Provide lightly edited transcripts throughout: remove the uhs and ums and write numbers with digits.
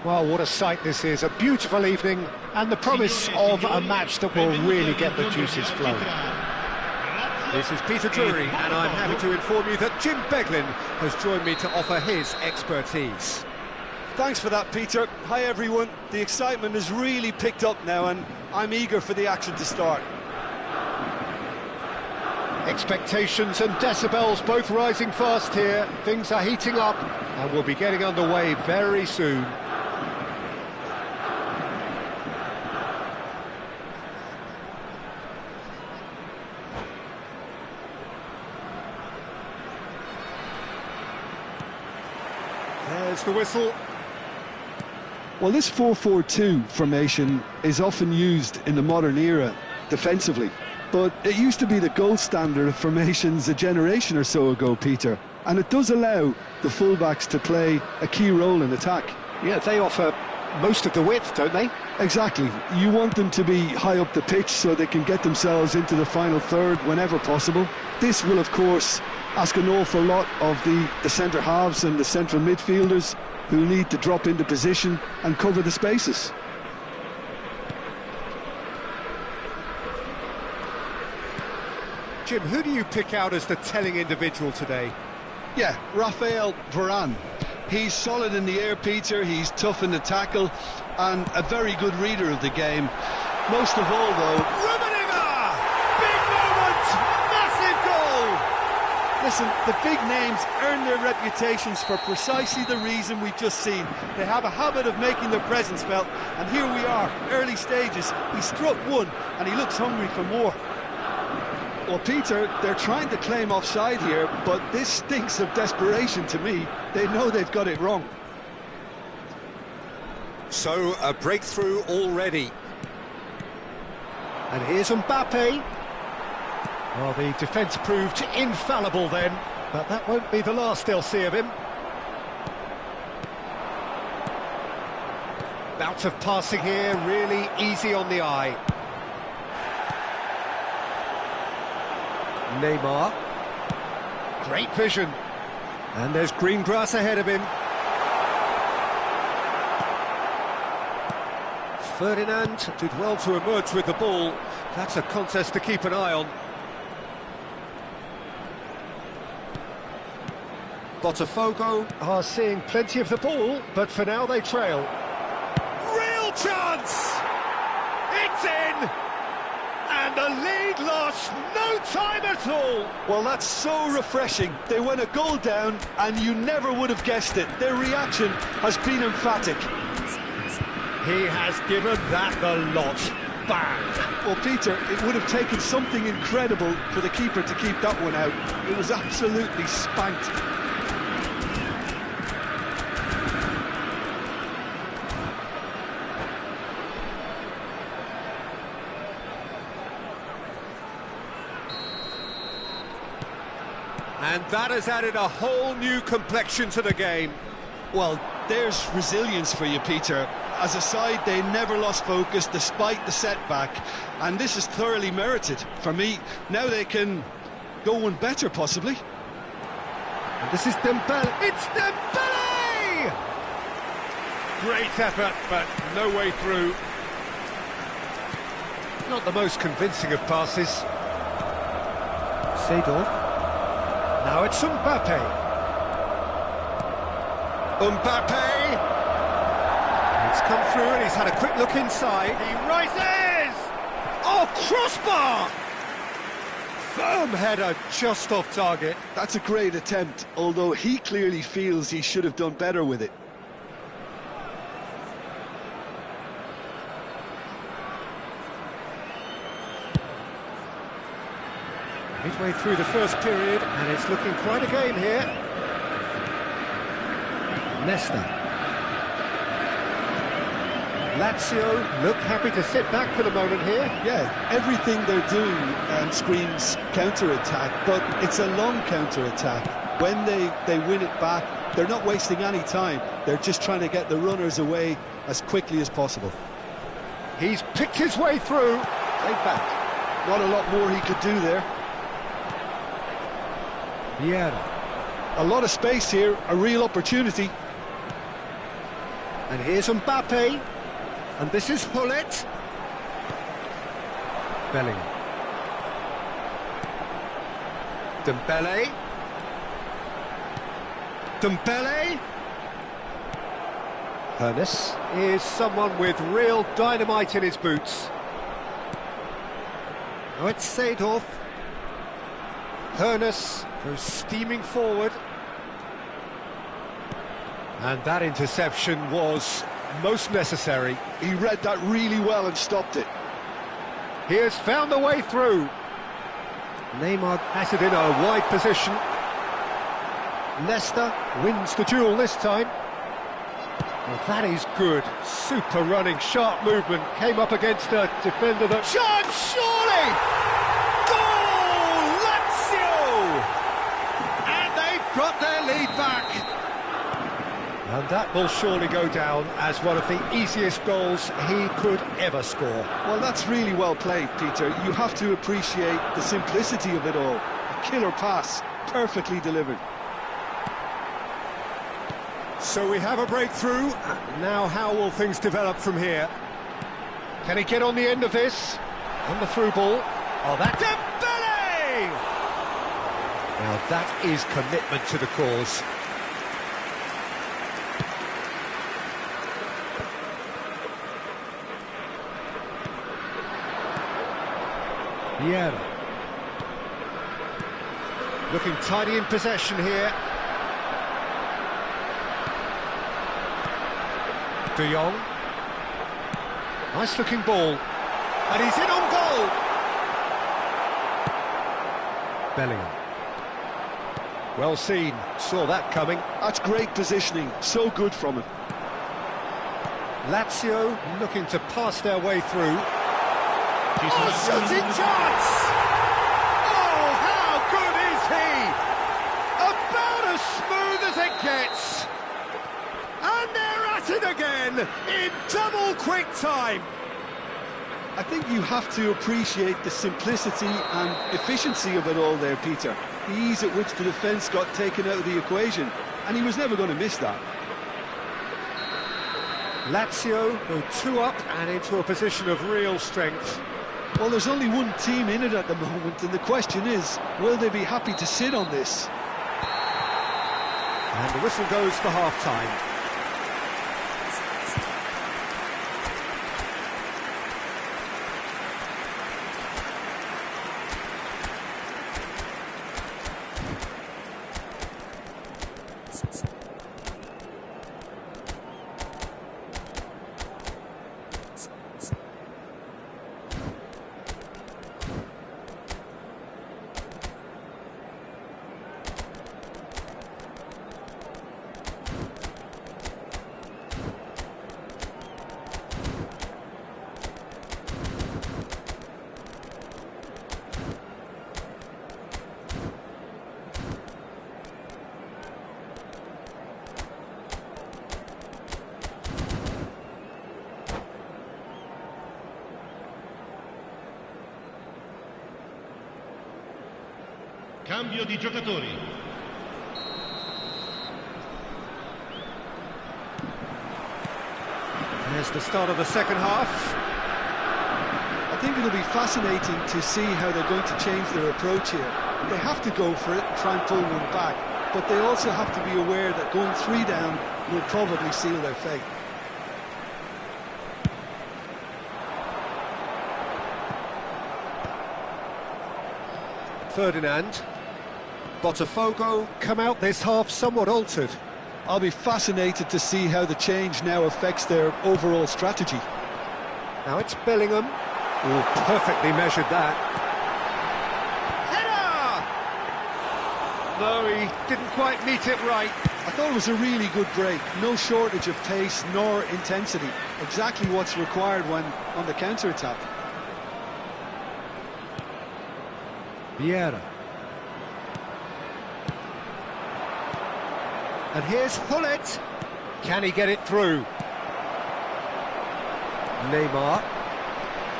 Well, what a sight this is, a beautiful evening and the promise of a match that will really get the juices flowing. This is Peter Drury and I'm happy to inform you that Jim Beglin has joined me to offer his expertise. Thanks for that, Peter. Hi everyone, the excitement has really picked up now and I'm eager for the action to start. Expectations and decibels both rising fast here. Things are heating up and we'll be getting underway very soon. There's the whistle. Well, this 4-4-2 formation is often used in the modern era defensively, but it used to be the gold standard of formations a generation or so ago, Peter, and it does allow the fullbacks to play a key role in attack. Yeah, they offer most of the width, don't they? Exactly. You want them to be high up the pitch so they can get themselves into the final third whenever possible. This will, of course, ask an awful lot of the centre halves and the central midfielders, who need to drop into position and cover the spaces. Jim, who do you pick out as the telling individual today? Yeah, Raphael Varane. He's solid in the air, Peter, he's tough in the tackle, and a very good reader of the game. Most of all, though... Rummenigge! Big moment! Massive goal! Listen, the big names earn their reputations for precisely the reason we've just seen. They have a habit of making their presence felt, and here we are, early stages. He struck one, and he looks hungry for more. Well, Peter, they're trying to claim offside here, but this stinks of desperation to me. They know they've got it wrong. So, a breakthrough already. And here's Mbappe. Well, the defence proved infallible then, but that won't be the last they'll see of him. Bout of passing here, really easy on the eye. Neymar. Great vision. And there's green grass ahead of him. Ferdinand did well to emerge with the ball. That's a contest to keep an eye on. Botafogo Are seeing plenty of the ball, but for now they trail. real chance! It's in! And the lead lost no time at all! Well, that's so refreshing. They went a goal down, and you never would have guessed it. Their reaction has been emphatic. He has given that the lot. Bang! Well, Peter, it would have taken something incredible for the keeper to keep that one out. It was absolutely spanked. And that has added a whole new complexion to the game. Well, there's resilience for you, Peter. As a side, they never lost focus despite the setback, and this is thoroughly merited. For me, now they can go one better, possibly. And this is Dembele. It's Dembele! Great effort, but no way through. Not the most convincing of passes. Seedorf. Now it's Mbappe. Mbappe! It's come through and he's had a quick look inside. He rises! Oh, crossbar! Firm header just off target. That's a great attempt, although he clearly feels he should have done better with it. Midway through the first period, and it's looking quite a game here. Nesta. Lazio look happy to sit back for the moment here. Yeah, everything they're doing screams counter-attack, but it's a long counter-attack. When they win it back, they're not wasting any time. They're just trying to get the runners away as quickly as possible. He's picked his way through. Take back. Not a lot more he could do there. Vieira. A lot of space here, a real opportunity. And here's Mbappe. And this is Hullet. Bellingham. Dembele. Dembele. Hoeneß is someone with real dynamite in his boots. Now it's Seedorf. Hoeneß goes steaming forward. And that interception was most necessary. He read that really well and stopped it. He has found a way through. Neymar has it in a wide position. Nesta wins the duel this time. Well, that is good. Super running, sharp movement. Came up against a defender that... Chance, surely! Goal! Lazio! And they've got their lead back. And that will surely go down as one of the easiest goals he could ever score. Well, that's really well played, Peter. You have to appreciate the simplicity of it all. A killer pass, perfectly delivered. So we have a breakthrough. Now how will things develop from here? Can he get on the end of this? And the through ball. Oh, that's Dembele! Now that is commitment to the cause. Vieira. Looking tidy in possession here. De Jong. Nice looking ball. And he's in on goal! Bellingham. Well seen, saw that coming. That's great positioning, so good from him. Lazio looking to pass their way through. Oh, shooting chance! Oh, how good is he? About as smooth as it gets. And they're at it again in double quick time. I think you have to appreciate the simplicity and efficiency of it all there, Peter. The ease at which the defence got taken out of the equation, and he was never going to miss that. Lazio go 2 up and into a position of real strength. Well, there's only one team in it at the moment, and the question is, will they be happy to sit on this? And the whistle goes for half-time. Cambio di giocatori. There's the start of the second half. I think it'll be fascinating to see how they're going to change their approach here. They have to go for it and try and pull one back, but they also have to be aware that going 3 down will probably seal their fate. Ferdinand. Botafogo come out this half somewhat altered. I'll be fascinated to see how the change now affects their overall strategy. Now it's Bellingham. Oh, perfectly measured that. Header! No, he didn't quite meet it right. I thought it was a really good break. No shortage of pace nor intensity. Exactly what's required when on the counter-attack. Vieira. And here's Hullet. Can he get it through? Neymar.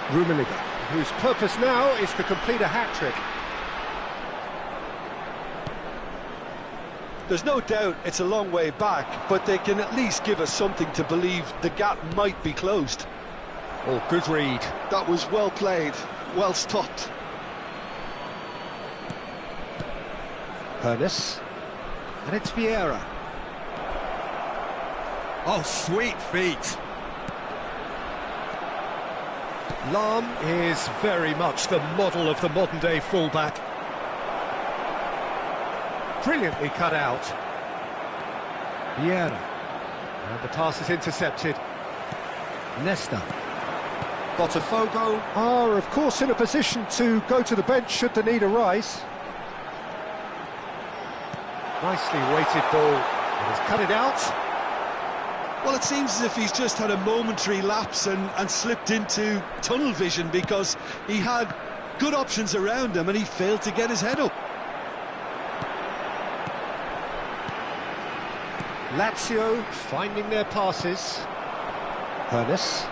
Rummenigge, whose purpose now is to complete a hat-trick. There's no doubt it's a long way back, but they can at least give us something to believe the gap might be closed. Oh, good read. That was well played, well stopped. Pernis. And it's Vieira. Oh, sweet feet. Lahm is very much the model of the modern-day fullback. Brilliantly cut out. Vieira. And the pass is intercepted. Nesta. Botafogo are, of course, in a position to go to the bench should the need arise. Nicely weighted ball. He has cut it out. Well, it seems as if he's just had a momentary lapse and slipped into tunnel vision because he had good options around him and he failed to get his head up. Lazio finding their passes. Hernes.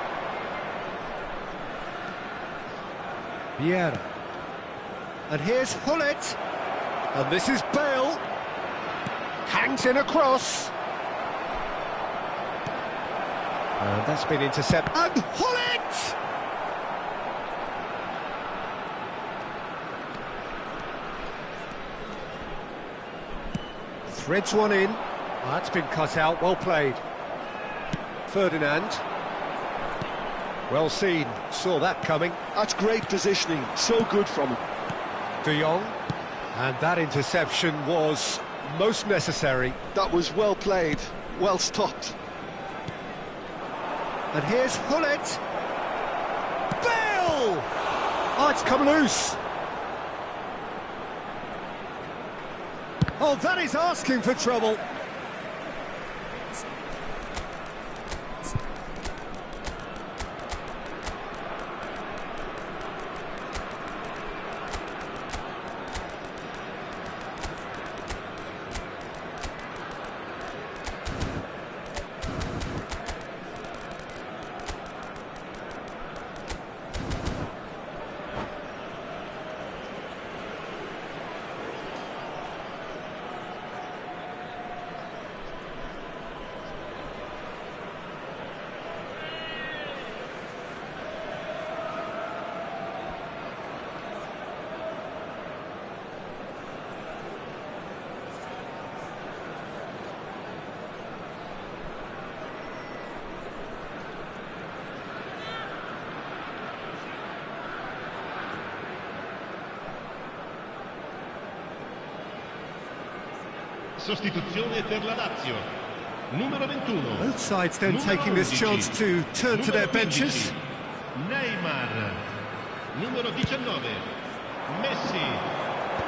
Vieira. And here's Hullet. And this is Bale. Hangs in a cross. And that's been intercepted. And Hullet! Threads one in. Oh, that's been cut out, well played. Ferdinand. Well seen, saw that coming. That's great positioning, so good from him. De Jong. And that interception was most necessary. That was well played, well stopped. And here's Hullet. Bale! Oh, it's come loose. Oh, that is asking for trouble. Sostituzione per la Lazio. Numero 21. Both sides then taking this chance to turn to their benches. Neymar. Numero 19. Messi.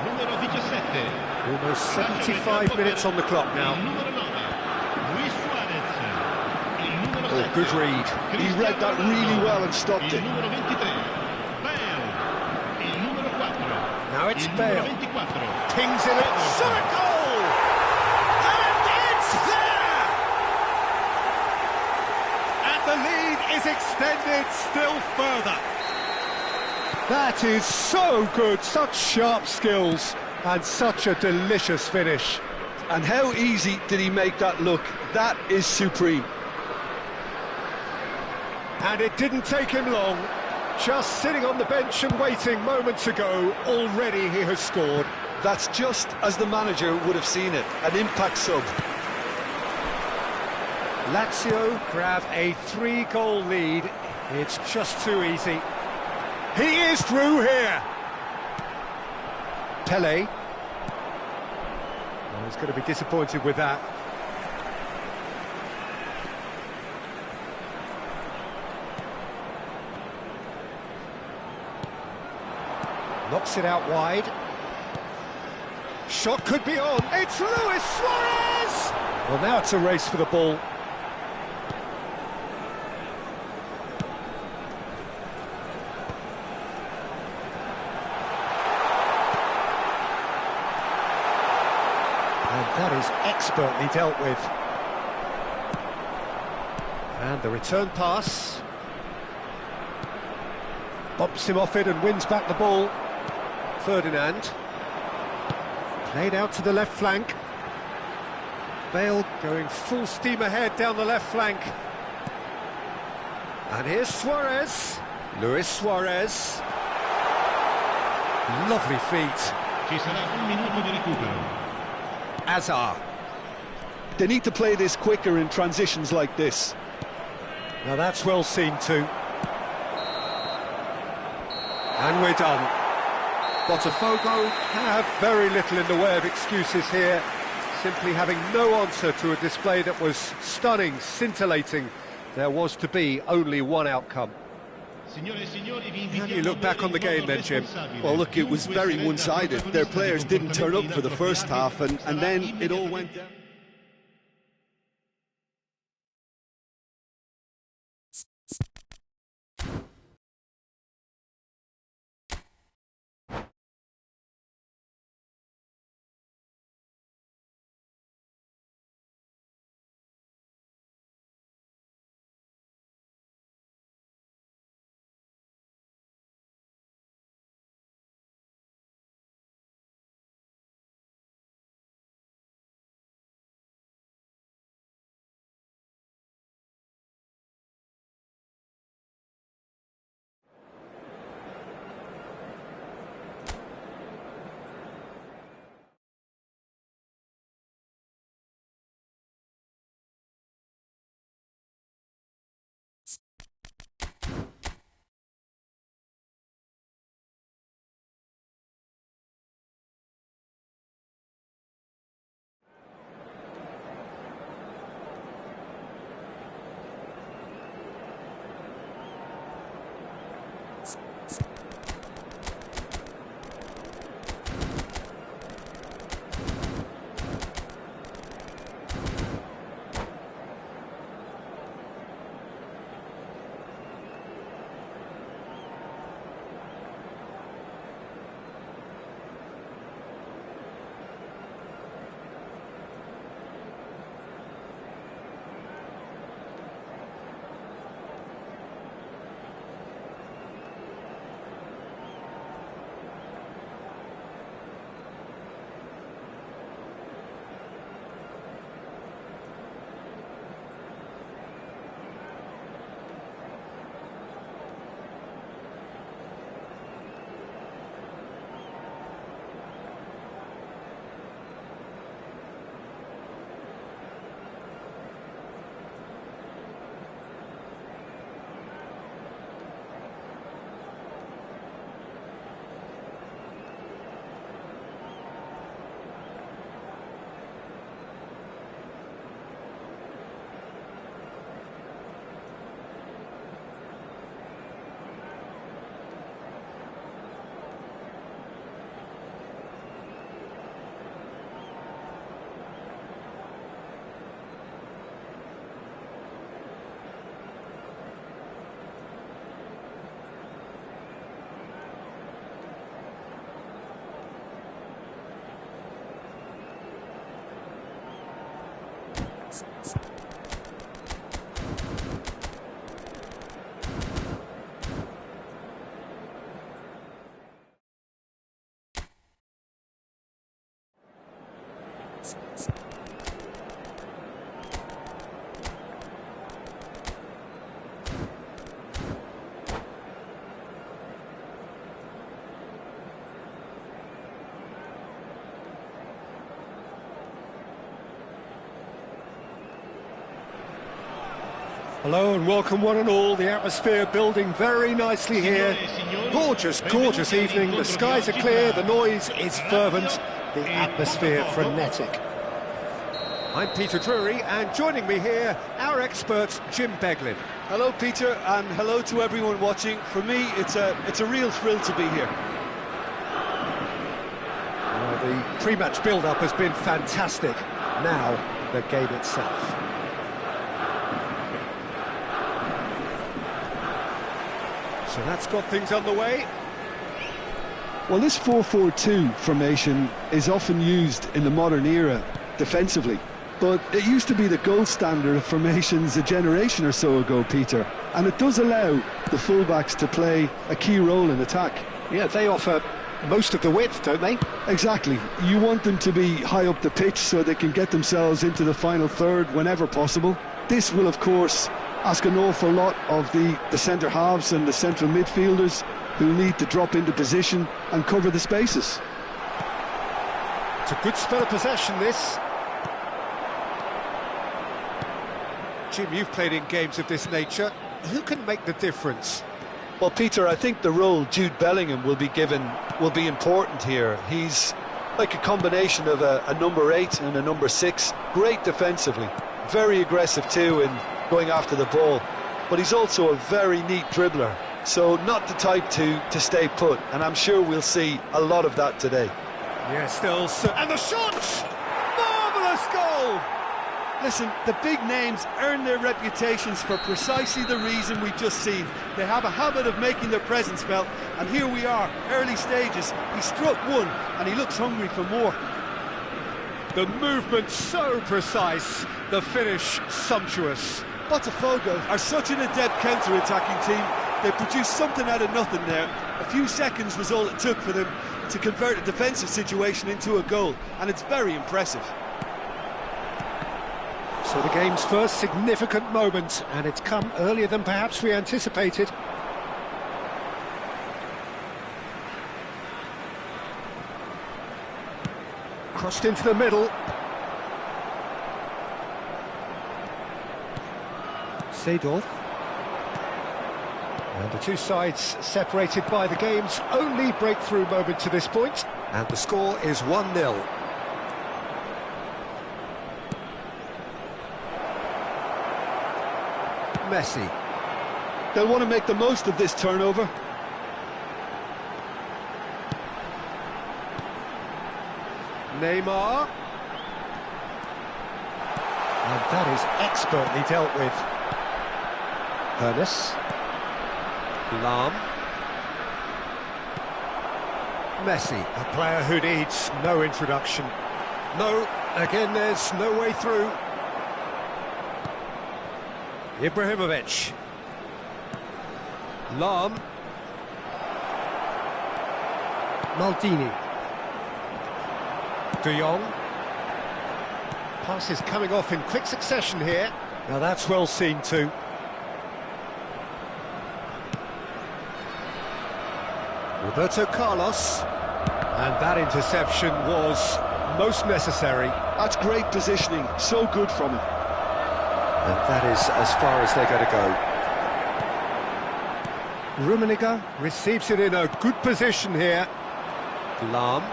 Numero 17. Almost 75 minutes on the clock now. Numero 9. Luis Suarez. Numero Oh, 7. good read. He read that really well and stopped it. Numero 23. Bale. Numero 4. Now it's Numero Bale. 24. Kings in it. Shot a goal! The lead is extended still further. That is so good, such sharp skills and such a delicious finish. And how easy did he make that look? That is supreme. And it didn't take him long. Just sitting on the bench and waiting moments ago, already he has scored. That's just as the manager would have seen it, an impact sub. Lazio grab a 3-goal lead. It's just too easy. He is through here. Pele. Oh, he's going to be disappointed with that. Knocks it out wide. Shot could be on. It's Luis Suarez! Well, now it's a race for the ball. And that is expertly dealt with. And the return pass. Bumps him off it and wins back the ball. Ferdinand. Played out to the left flank. Bale going full steam ahead down the left flank. And here's Suarez. Luis Suarez. Lovely feet. Ci sarà un minuto di recupero. Azar. They need to play this quicker in transitions like this. Now that's well seen too. And we're done. Botafogo have very little in the way of excuses here, simply having no answer to a display that was stunning, scintillating. There was to be only one outcome. How do you look back on the game then, Jim? Well, look, it was very one-sided. Their players didn't turn up for the first half, and then it all went down. Hello and welcome one and all. The atmosphere building very nicely here. Gorgeous, gorgeous evening. The skies are clear, the noise is fervent, the atmosphere frenetic. I'm Peter Drury, and joining me here, our expert Jim Beglin. Hello, Peter, and hello to everyone watching. For me, it's a real thrill to be here. Well, the pre-match build-up has been fantastic. Now, the game itself. So that's got things underway. Well, this 4-4-2 formation is often used in the modern era defensively, but it used to be the gold standard of formations a generation or so ago, Peter, and it does allow the fullbacks to play a key role in attack. Yeah, they offer most of the width, don't they? Exactly. You want them to be high up the pitch so they can get themselves into the final third whenever possible. This will, of course, ask an awful lot of the centre halves and the central midfielders, who need to drop into position and cover the spaces. It's a good spell of possession, this. Jim, you've played in games of this nature. Who can make the difference? Well, Peter, I think the role Jude Bellingham will be given will be important here. He's like a combination of a number 8 and a number 6. Great defensively, very aggressive too in going after the ball, but he's also a very neat dribbler, so not the type to stay put, and I'm sure we'll see a lot of that today. Yeah, still, and the shot! Marvellous goal! Listen, the big names earn their reputations for precisely the reason we've just seen. They have a habit of making their presence felt, and here we are, early stages. He struck one, and he looks hungry for more. The movement so precise, the finish sumptuous. Botafogo are such an adept counter-attacking team. They produced something out of nothing there. A few seconds was all it took for them to convert a defensive situation into a goal, and it's very impressive. So the game's first significant moment, and it's come earlier than perhaps we anticipated. Crossed into the middle. Seedorf. And the two sides separated by the game's only breakthrough moment to this point. And the score is 1-0. Messi. They'll want to make the most of this turnover. Neymar. And that is expertly dealt with. Hoeneß. Lahm. Messi, a player who needs no introduction. No, again there's no way through. Ibrahimovic. Lahm. Maldini. De Jong. Passes coming off in quick succession here. Now that's well seen too. Roberto Carlos. And that interception was most necessary. That's great positioning, so good from him. And that is as far as they're going to go. Rummenigge receives it in a good position here. Lahm.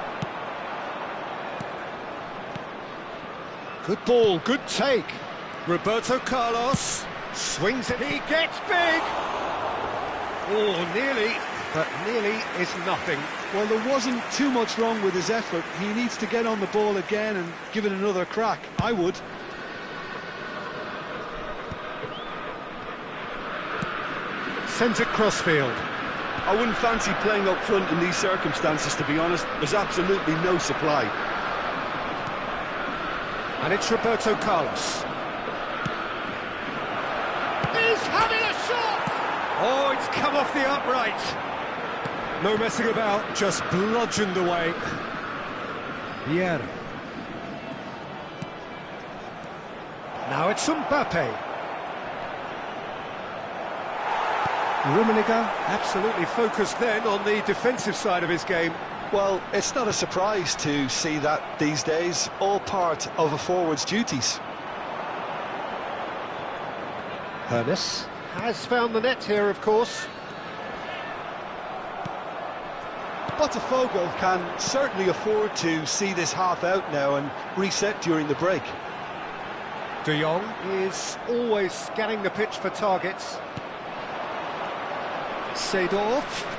Good ball, good take. Roberto Carlos swings it, he gets big! Oh, nearly, but nearly is nothing. Well, there wasn't too much wrong with his effort. He needs to get on the ball again and give it another crack. I would. Sends it crossfield. I wouldn't fancy playing up front in these circumstances, to be honest. There's absolutely no supply. And it's Roberto Carlos. Oh, it's come off the upright. No messing about, just bludgeoned away. Vieira. Now it's Mbappe. Rummenigge absolutely focused then on the defensive side of his game. Well, it's not a surprise to see that these days, all part of a forward's duties. Hernes has found the net here, of course. Botafogo can certainly afford to see this half out now and reset during the break. De Jong is always scanning the pitch for targets. Seedorf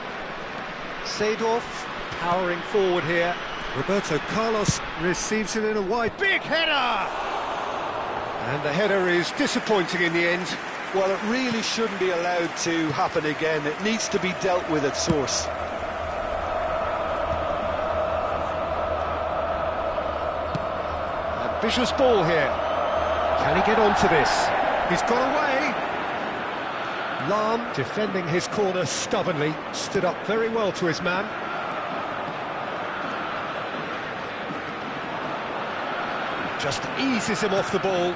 powering forward here. Roberto Carlos receives it in a wide, big header! And the header is disappointing in the end. Well, it really shouldn't be allowed to happen again. It needs to be dealt with at source. Ambitious ball here. Can he get onto this? He's got away. Lahm, defending his corner stubbornly, stood up very well to his man. Just eases him off the ball.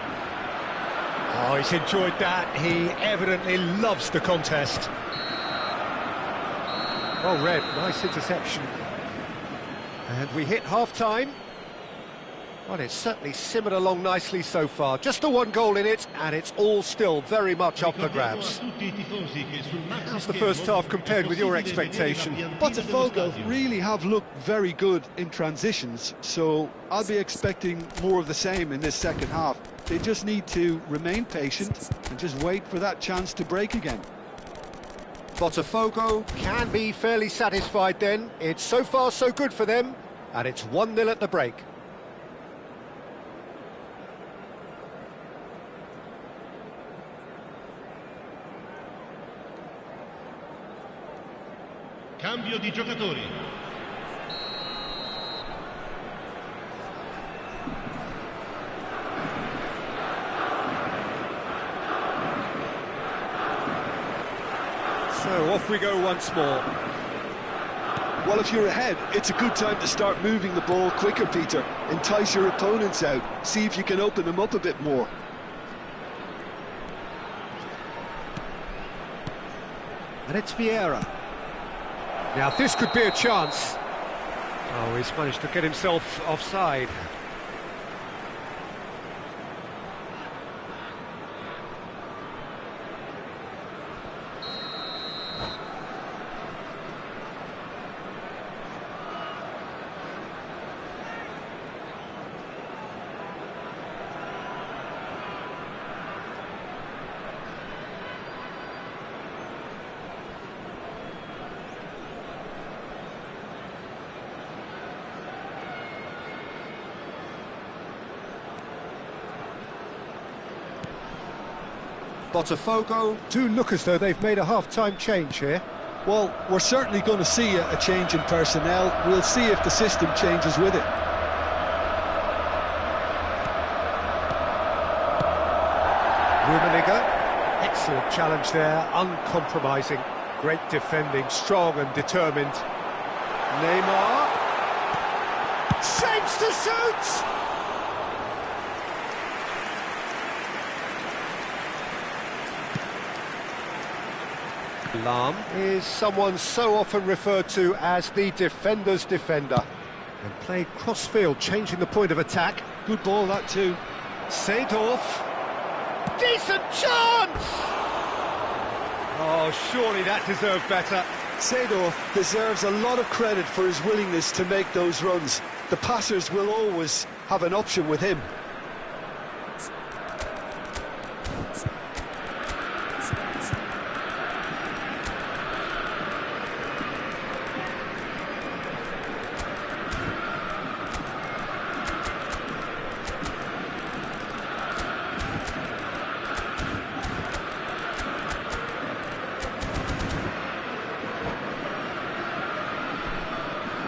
Oh, he's enjoyed that. He evidently loves the contest. Well read, nice interception. And we hit half-time. Well, it's certainly simmered along nicely so far. Just the one goal in it, and it's all still very much up for grabs. How's the first half compared with your expectation? Botafogo really have looked very good in transitions, so I'll be expecting more of the same in this second half. They just need to remain patient and just wait for that chance to break again. Botafogo can be fairly satisfied then. It's so far so good for them, and it's 1-0 at the break. Cambio di giocatori. So off we go once more. Well, if you're ahead, it's a good time to start moving the ball quicker, Peter. Entice your opponents out. See if you can open them up a bit more. And it's Vieira. Now this could be a chance. Oh, he's managed to get himself offside. Botafogo do look as though they've made a half-time change here. Well, we're certainly going to see a change in personnel. We'll see if the system changes with it. Rummenigge, excellent challenge there, uncompromising. Great defending, strong and determined. Neymar saves to shoot! Lahm is someone so often referred to as the defender's defender. And played cross-field, changing the point of attack. Good ball, that too. Seedorf. Decent chance! Oh, surely that deserved better. Seedorf deserves a lot of credit for his willingness to make those runs. The passers will always have an option with him.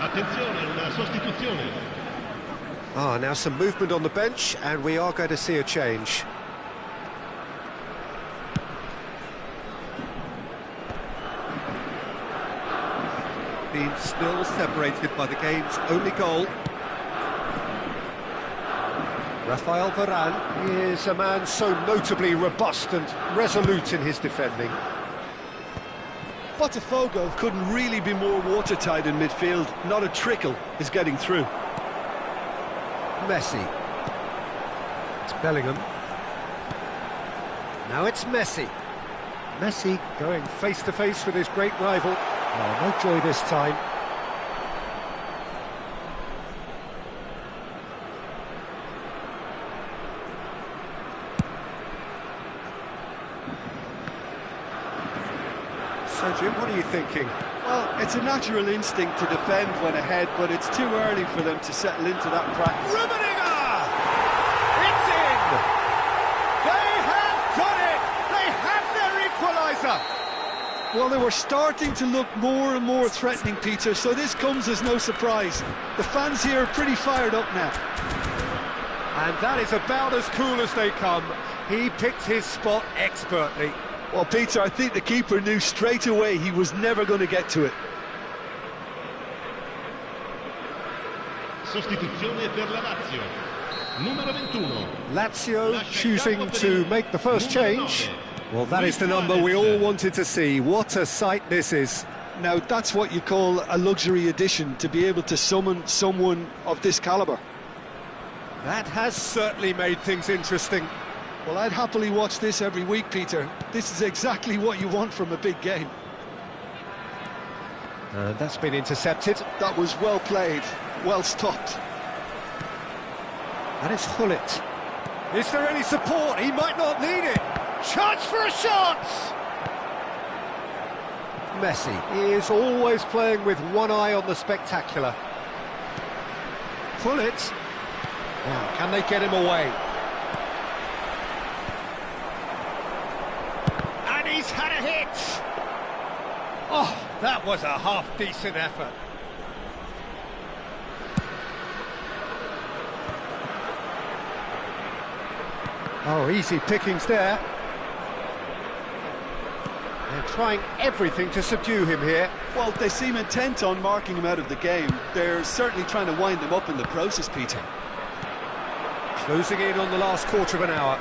Attenzione, una sostituzione. Ah, now some movement on the bench, and we are going to see a change. team still separated by the game's only goal. Rafael Varane is a man so notably robust and resolute in his defending. Botafogo couldn't really be more watertight in midfield. Not a trickle is getting through. Messi. It's Bellingham. Now it's Messi. Messi going face-to-face with his great rival. Oh, no joy this time. So, Jim, what are you thinking? Well, it's a natural instinct to defend when ahead, but it's too early for them to settle into that practice. Rummenigge! It's in! They have done it! They have their equaliser! Well, they were starting to look more and more threatening, Peter, so this comes as no surprise. The fans here are pretty fired up now. And that is about as cool as they come. He picked his spot expertly. Well, Peter, I think the keeper knew straight away he was never going to get to it. Sostituzione per la Lazio. Numero 21. Lazio choosing to make the first change. Well, that is the number we all wanted to see. What a sight this is. Now, that's what you call a luxury addition, to be able to summon someone of this calibre. That has certainly made things interesting. Well, I'd happily watch this every week, Peter. This is exactly what you want from a big game. And that's been intercepted. That was well played, well stopped. And it's Hullet. Is there any support? He might not need it. Chance for a shot! Messi is always playing with one eye on the spectacular. Hullet. Oh, can they get him away? And he's had a hit! Oh, that was a half-decent effort. Oh, easy pickings there. They're trying everything to subdue him here. Well, they seem intent on marking him out of the game. They're certainly trying to wind him up in the process, Peter. Closing in on the last quarter of an hour.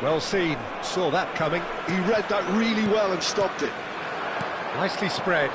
Well seen, saw that coming. He read that really well and stopped it. Nicely spread.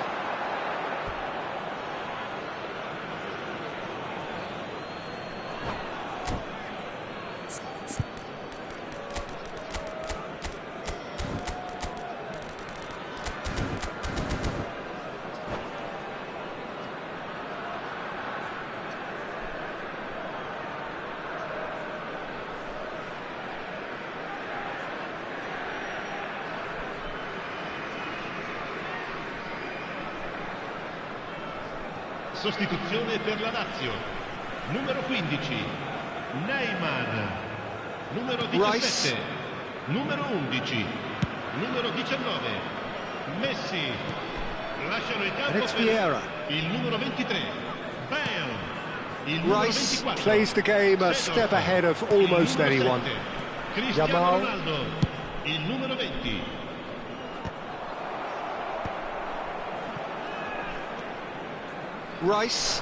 Sostituzione per la Lazio. Numero 15. Neymar. Numero 17. Rice. Numero 11. Numero 19. Messi. Lasciano il campo it's Vieira. il numero 23. Bale. Il numero Rice 24. plays the game a step ahead of almost Il numero anyone. 7. Cristiano Yamal. Ronaldo. Il numero 20. Rice.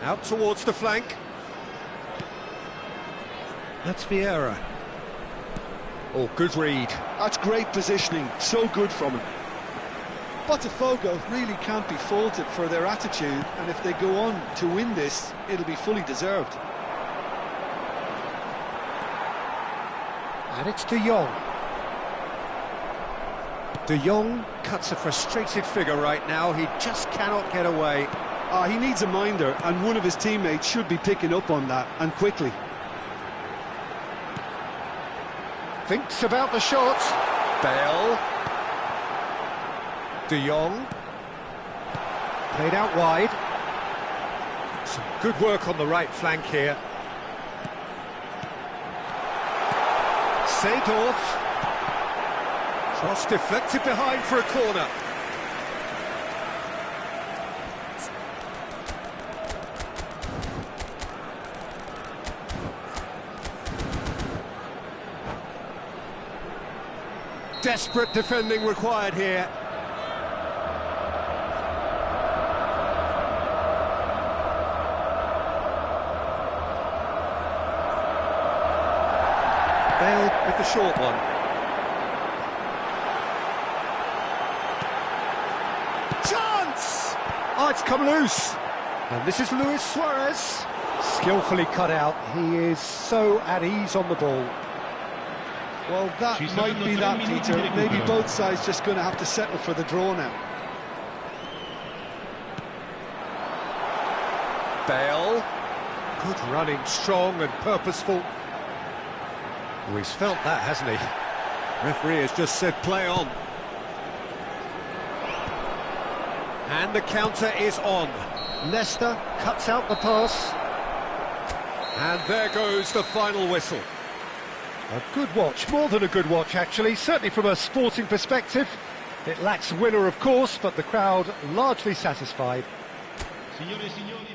Out towards the flank. That's Vieira. Oh, good read. That's great positioning, so good from him. Botafogo really can't be faulted for their attitude, and if they go on to win this, it'll be fully deserved. And it's De Jong. De Jong cuts a frustrated figure right now. He just cannot get away. He needs a minder, and one of his teammates should be picking up on that, and quickly. Thinks about the shot. Bale. De Jong. Played out wide. Some good work on the right flank here. Seedorf. Cross deflected behind for a corner. Desperate defending required here. Bale with the short one. Chance! Oh, it's come loose. And this is Luis Suarez. Skillfully cut out. He is so at ease on the ball. Well, that might be that, Peter. Maybe both sides just going to have to settle for the draw now. Bale. Good running, strong and purposeful. Oh, he's felt that, hasn't he? Referee has just said play on. And the counter is on. Leicester cuts out the pass. And there goes the final whistle. A good watch, more than a good watch actually, certainly from a sporting perspective. It lacks winner of course, but the crowd largely satisfied. Signore e signori,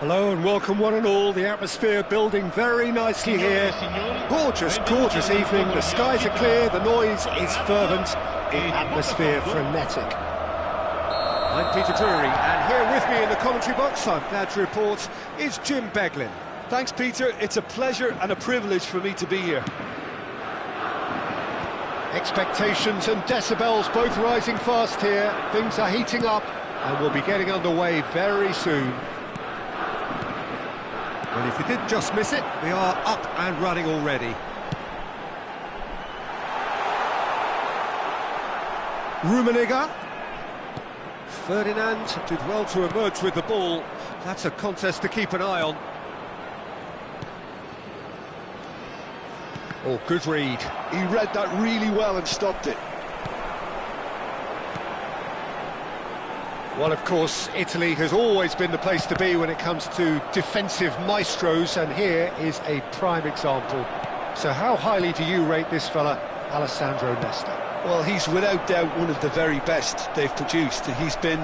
Hello and welcome one and all, the atmosphere building very nicely here. Gorgeous, gorgeous evening, the skies are clear, the noise is fervent, the atmosphere frenetic. I'm Peter Drury, and here with me in the commentary box, I'm glad to report, is Jim Beglin. Thanks, Peter. It's a pleasure and a privilege for me to be here. Expectations and decibels both rising fast here. Things are heating up, and we'll be getting underway very soon. Well, if you did just miss it, we are up and running already. Rummenigge. Ferdinand did well to emerge with the ball. That's a contest to keep an eye on. Oh, good read. He read that really well and stopped it. Well, of course, Italy has always been the place to be when it comes to defensive maestros, and here is a prime example. So how highly do you rate this fella, Alessandro Nesta? Well, he's without doubt one of the very best they've produced. He's been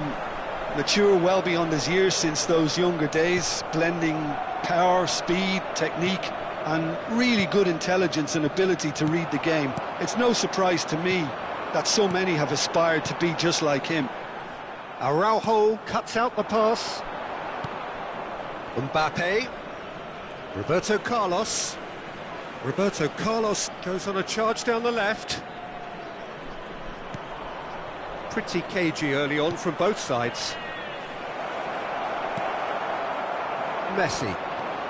mature well beyond his years since those younger days, blending power, speed, technique, and really good intelligence and ability to read the game. It's no surprise to me that so many have aspired to be just like him. Araujo cuts out the pass. Mbappe. Roberto Carlos. Roberto Carlos goes on a charge down the left. Pretty cagey early on from both sides. Messi.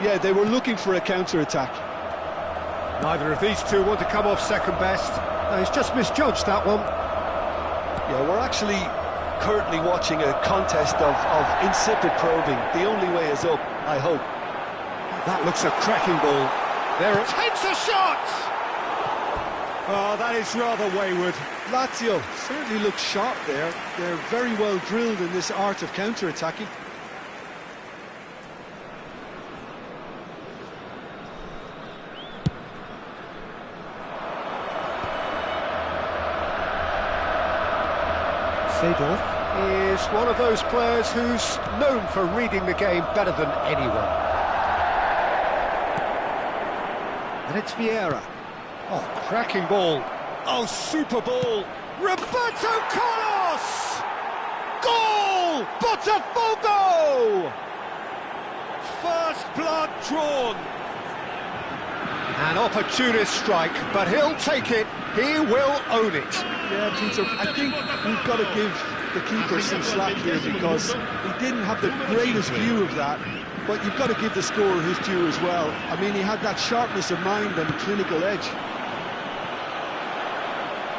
Yeah, they were looking for a counter-attack. Neither of these two want to come off second best. No, he's just misjudged that one. Yeah, we're actually currently watching a contest of insipid probing. The only way is up, I hope. That looks a cracking ball. There it takes a shot! Oh, that is rather wayward. Lazio certainly look sharp there. They're very well drilled in this art of counter-attacking. Seedorf is one of those players who's known for reading the game better than anyone. And it's Vieira. Oh, cracking ball. Oh, super ball. Roberto Carlos! Goal! Botafogo! First blood drawn. An opportunist strike, but he'll take it. He will own it. Yeah, Peter, I think we've got to give the keeper some slack here because he didn't have the greatest view of that, but you've got to give the scorer his due as well. I mean, he had that sharpness of mind and clinical edge.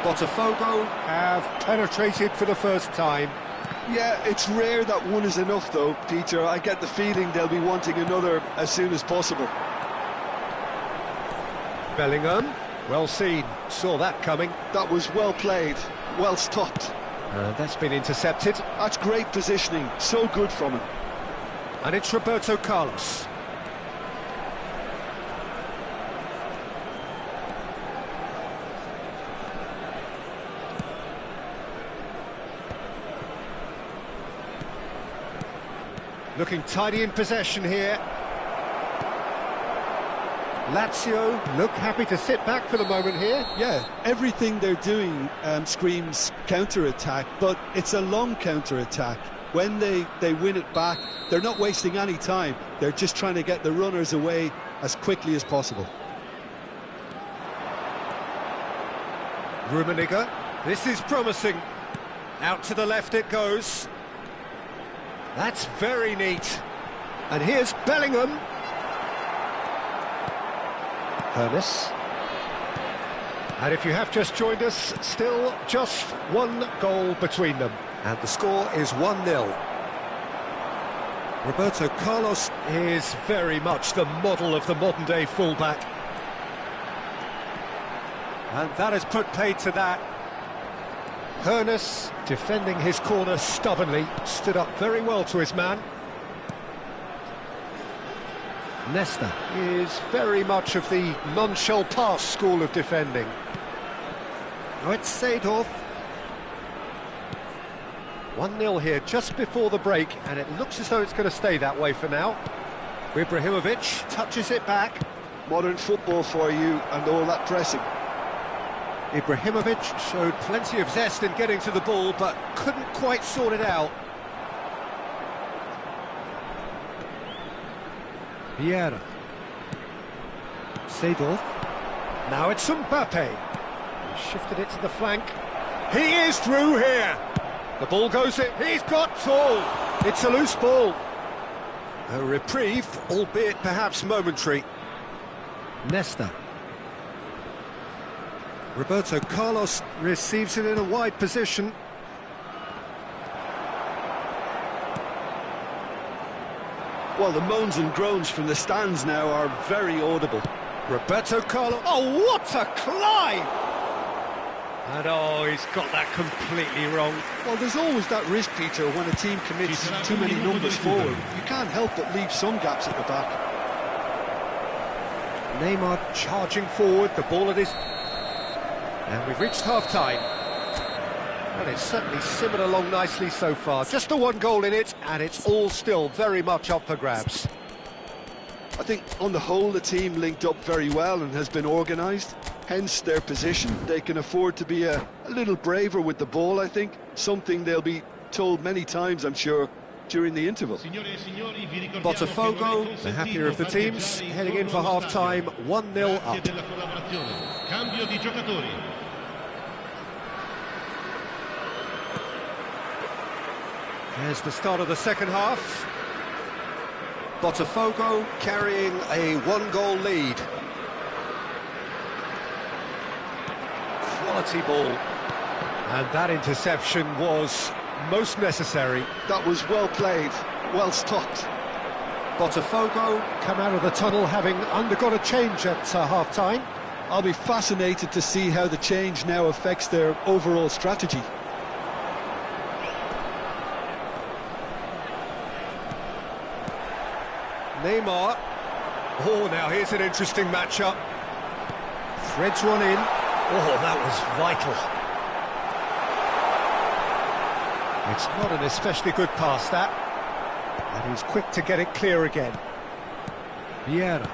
Botafogo have penetrated for the first time. Yeah, it's rare that one is enough though, Peter. I get the feeling they'll be wanting another as soon as possible. Bellingham, well seen, saw that coming. That was well played, well stopped. That's been intercepted. That's great positioning, so good from him. And it's Roberto Carlos. Looking tidy in possession here. Lazio look happy to sit back for the moment here. Yeah, everything they're doing screams counter-attack, but it's a long counter-attack. When they win it back, they're not wasting any time. They're just trying to get the runners away as quickly as possible. Rummenigge, this is promising. Out to the left it goes. That's very neat. And here's Bellingham. Hermes. And if you have just joined us, still just one goal between them. And the score is 1-0. Roberto Carlos is very much the model of the modern-day fullback. And that has put paid to that. Hermes, defending his corner stubbornly, stood up very well to his man. Nesta is very much of the non-shall pass school of defending. Oh, it's Seedorf. 1-0 here just before the break, and it looks as though it's going to stay that way for now. Ibrahimovic touches it back. Modern football for you and all that pressing. Ibrahimovic showed plenty of zest in getting to the ball, but couldn't quite sort it out. Vieira. Seedorf. Now it's Mbappe. He shifted it to the flank. He is through here. The ball goes in. He's got tall. It's a loose ball. A reprieve, albeit perhaps momentary. Nesta. Roberto Carlos receives it in a wide position. Well, the moans and groans from the stands now are very audible. Roberto Carlos. Oh, what a climb! And oh, he's got that completely wrong. Well, there's always that risk, Peter, when a team commits too many numbers forward. You can't help but leave some gaps at the back. Neymar charging forward, the ball at his... And we've reached half-time. And it's certainly simmered along nicely so far. Just the one goal in it, and it's all still very much up for grabs. I think, on the whole, the team linked up very well and has been organised. Hence their position. They can afford to be a little braver with the ball, I think. Something they'll be told many times, I'm sure, during the interval. Botafogo, the happier of the teams, heading in for half-time, 1-0 up. Cambio di giocatori. There's the start of the second half. Botafogo carrying a one-goal lead. Quality ball. And that interception was most necessary. That was well played, well stopped. Botafogo come out of the tunnel having undergone a change at half-time. I'll be fascinated to see how the change now affects their overall strategy. Neymar. Oh, now here's an interesting matchup. Threads one in. Oh, that was vital. It's not an especially good pass, that. And he's quick to get it clear again. Vieira.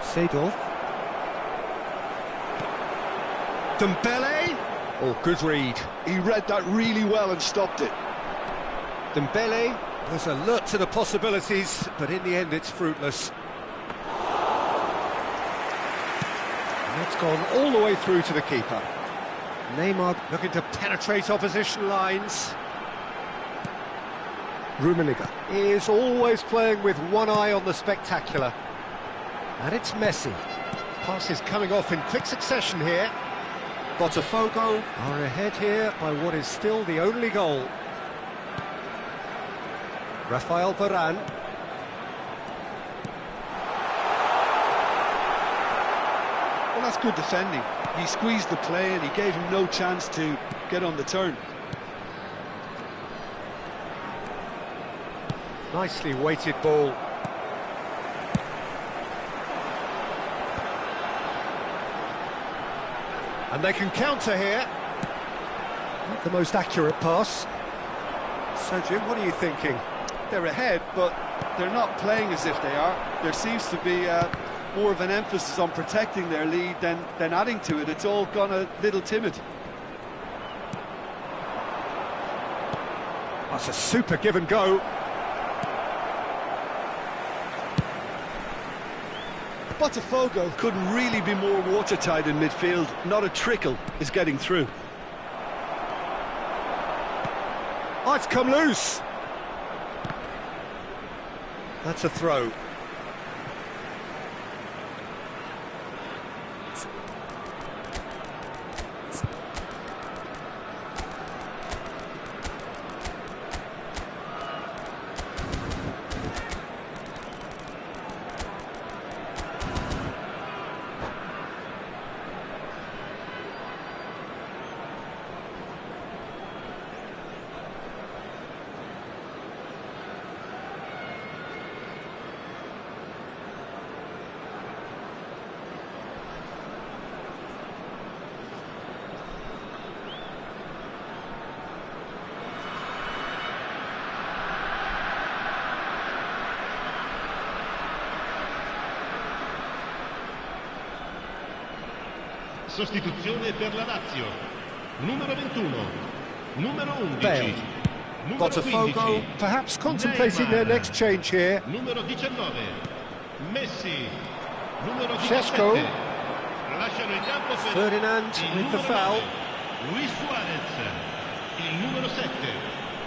Seedorf. Dembele. Oh, good read. He read that really well and stopped it. Dembele was alert to the possibilities, but in the end it's fruitless. And it's gone all the way through to the keeper. Neymar looking to penetrate opposition lines. Rummenigge is always playing with one eye on the spectacular. And it's Messi. Passes coming off in quick succession here. Botafogo are ahead here by what is still the only goal. Rafael Varane. Well, that's good defending. He squeezed the play and he gave him no chance to get on the turn. Nicely weighted ball. And they can counter here. Not the most accurate pass. So, Jim, what are you thinking? They're ahead, but they're not playing as if they are. There seems to be more of an emphasis on protecting their lead than adding to it. It's all gone a little timid. That's a super give and go. Botafogo couldn't really be more watertight in midfield. Not a trickle is getting through. Oh, it's come loose. That's a throw. Sostituzione per la Lazio. Numero 21. Numero 11. Bale. Botafogo 15. perhaps contemplating their Neymar. next change here. Numero 19. Messi. Numero 17. Šeško. Lasciano il campo per Ferdinand il with the numero foul. 9, Luis Suarez. Il numero 7.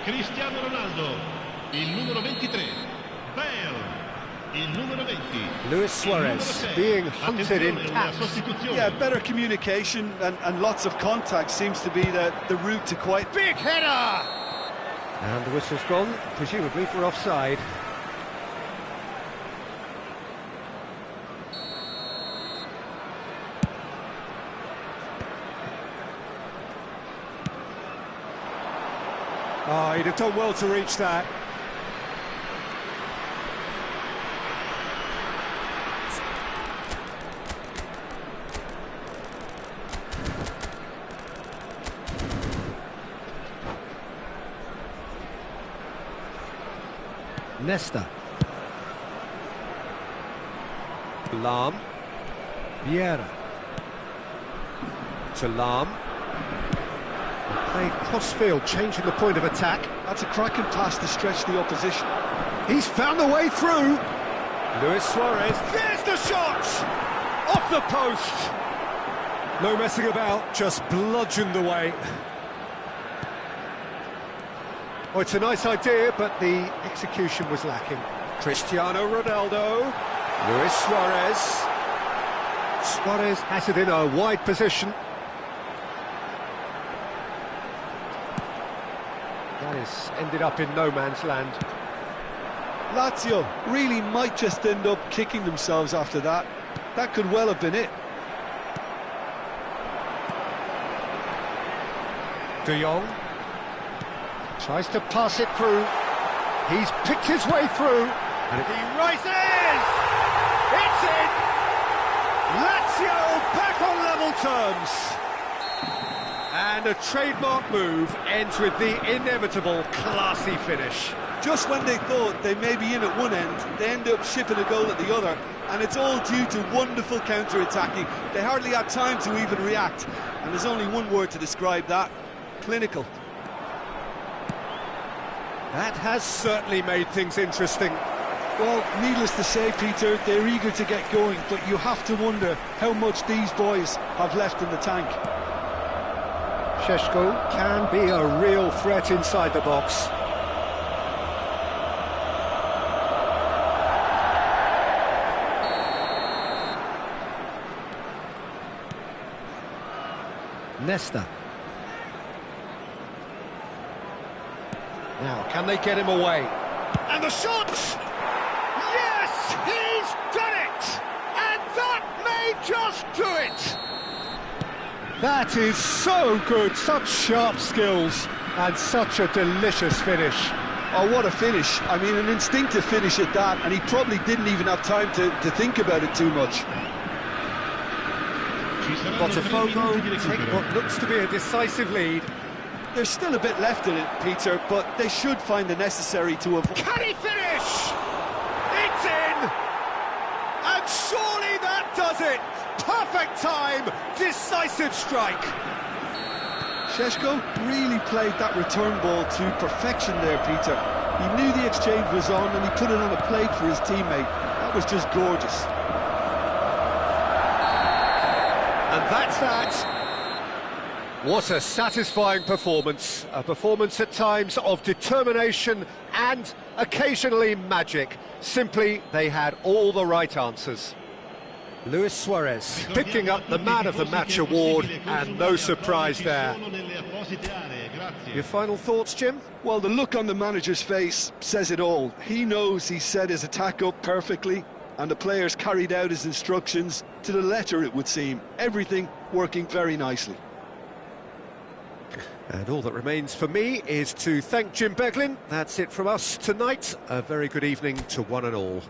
Cristiano Ronaldo. Il numero 23. Bale. Il numero 20. Luis Suarez being hunted in Attenzione, una caps. sostituzione. Yeah, better communication and lots of contact seems to be the route to quite... Big header! And the whistle's gone, presumably for offside. Oh, he'd have done well to reach that. Nesta. Lahm. Vieira. To Lahm. Played cross-field, changing the point of attack. That's a cracking pass to stretch the opposition. He's found the way through. Luis Suarez. There's the shot! Off the post! No messing about, just bludgeoned away. Oh, it's a nice idea, but the execution was lacking. Cristiano Ronaldo. Luis Suarez. Suarez has it in a wide position. That has ended up in no man's land. Lazio really might just end up kicking themselves after that. That could well have been it. De Jong tries to pass it through. He's picked his way through. And He rises! It's in! Lazio back on level terms! And a trademark move ends with the inevitable classy finish. Just when they thought they may be in at one end, they end up shipping a goal at the other, and it's all due to wonderful counter-attacking. They hardly had time to even react, and there's only one word to describe that: clinical. That has certainly made things interesting. Well, needless to say, Peter, they're eager to get going, but you have to wonder how much these boys have left in the tank. Šeško can be a real threat inside the box. Nesta. Now, can they get him away? And the shot! Yes, he's done it! And that may just do it! That is so good, such sharp skills, and such a delicious finish. Oh, what a finish. I mean, an instinctive finish at that, and he probably didn't even have time to think about it too much. Ci saranno 3 Botafogo minuti di take recupero. what looks to be a decisive lead. There's still a bit left in it, Peter, but they should find the necessary to avoid... Can he finish? It's in! And surely that does it! Perfect time, decisive strike! Šeško really played that return ball to perfection there, Peter. He knew the exchange was on and he put it on a plate for his teammate. That was just gorgeous. And that's that. What a satisfying performance. A performance at times of determination and occasionally magic. Simply, they had all the right answers. Luis Suarez picking up the Man of the Match award, and no surprise there. Your final thoughts, Jim? Well, the look on the manager's face says it all. He knows he set his attack up perfectly, and the players carried out his instructions to the letter, it would seem. Everything working very nicely. And all that remains for me is to thank Jim Beglin. That's it from us tonight. A very good evening to one and all.